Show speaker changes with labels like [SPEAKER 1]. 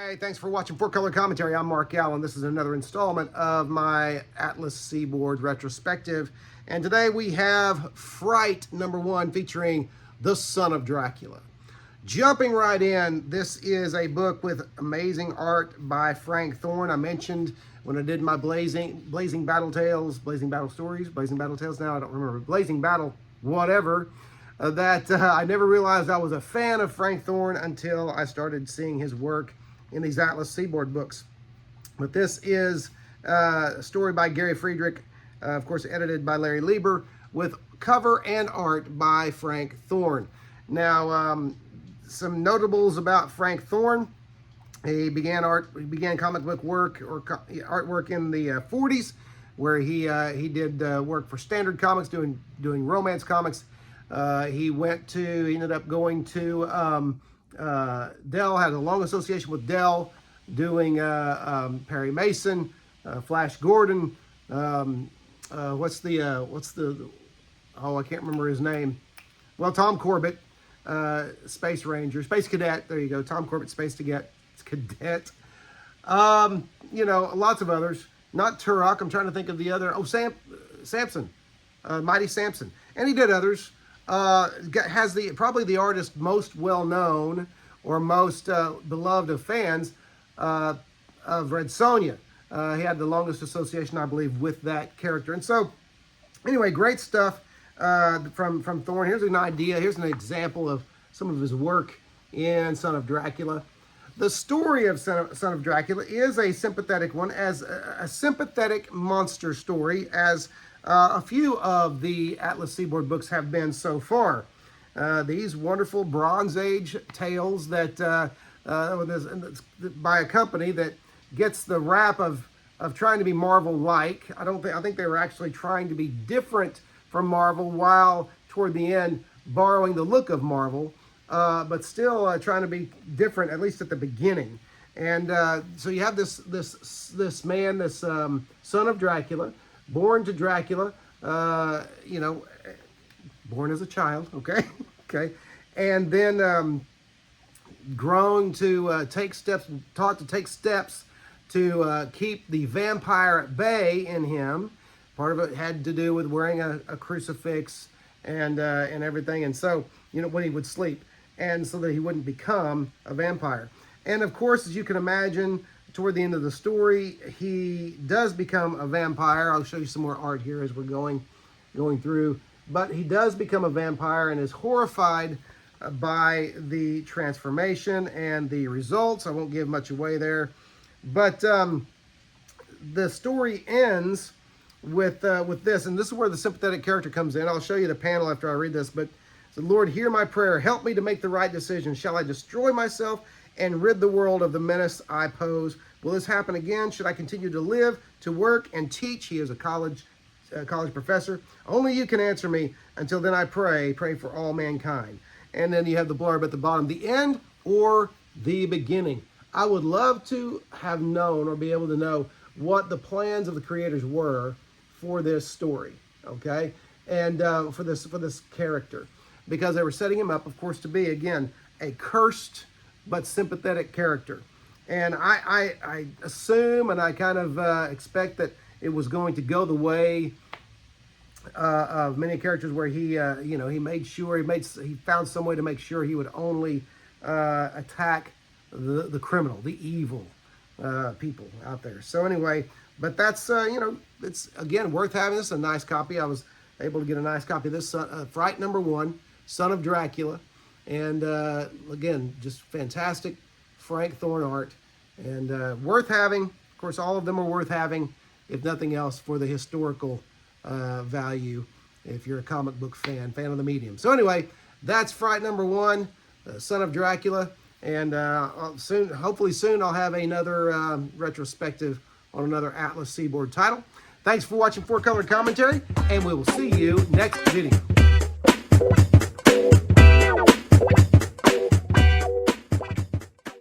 [SPEAKER 1] Hey, thanks for watching Four Color Commentary. I'm Mark Allen. This is another installment of my Atlas Seaboard retrospective. And today we have Fright #1 featuring the Son of Dracula. Jumping right in, this is a book with amazing art by Frank Thorne. I mentioned when I did my Blazing Battle Tales, Blazing Battle Stories, Blazing Battle Tales now, I don't remember, Blazing Battle whatever, that I never realized I was a fan of Frank Thorne until I started seeing his work in these Atlas Seaboard books. But this is a story by Gary Friedrich, of course edited by Larry Lieber, with cover and art by Frank Thorne. Now, some notables about Frank Thorne. He began comic book work or artwork in the 40s, where he did work for Standard Comics, doing romance comics. He ended up going to Dell, had a long association with Dell, doing Perry Mason, Flash Gordon, I can't remember his name. Well, Tom Corbett, Space Ranger, Space Cadet, there you go, Tom Corbett, Space Cadet. You know, lots of others. Not Turok, I'm trying to think of the other, Samson, Mighty Samson. And he did others. Has probably the artist most well-known or most beloved of fans of Red Sonja. He had the longest association, I believe, with that character. And so, anyway, great stuff from Thorne. Here's an idea. Here's an example of some of his work in Son of Dracula. The story of Son of Dracula is a sympathetic one, as a sympathetic monster story, as a few of the Atlas Seaboard books have been so far. These wonderful Bronze Age tales that by a company that gets the rap of trying to be Marvel-like. I think they were actually trying to be different from Marvel, while toward the end borrowing the look of Marvel, but still trying to be different, at least at the beginning. And so you have this man, this son of Dracula, born to Dracula, you know, born as a child, okay, okay, and then grown to taught to take steps to keep the vampire at bay in him. Part of it had to do with wearing a crucifix and everything, and so, you know, when he would sleep, and so that he wouldn't become a vampire. And of course, as you can imagine, toward the end of the story, he does become a vampire. I'll show you some more art here as we're going through. But he does become a vampire and is horrified by the transformation and the results. I won't give much away there. But the story ends with this, and this is where the sympathetic character comes in. I'll show you the panel after I read this. But the Lord, hear my prayer. Help me to make the right decision. Shall I destroy myself and rid the world of the menace I pose? Will this happen again? Should I continue to live, to work, and teach? He is a college professor. Only you can answer me. Until then, I pray for all mankind. And then you have the blurb at the bottom, the end or the beginning. I would love to have known or be able to know what the plans of the creators were for this story, okay? And for this character. Because they were setting him up, of course, to be, again, a cursed but sympathetic character. And I assume, and I kind of expect that it was going to go the way of many characters, where he, you know, he found some way to make sure he would only attack the criminal, the evil people out there. So anyway, but that's, you know, it's, again, worth having. This is a nice copy. I was able to get a nice copy of this, Fright #1, Son of Dracula. And again, just fantastic Frank Thorne art, and worth having. Of course, all of them are worth having, if nothing else, for the historical value, if you're a comic book fan of the medium. So anyway, that's Fright #1, Son of Dracula, and hopefully soon I'll have another retrospective on another Atlas Seaboard title. Thanks for watching Four Color Commentary, and we will see you next video.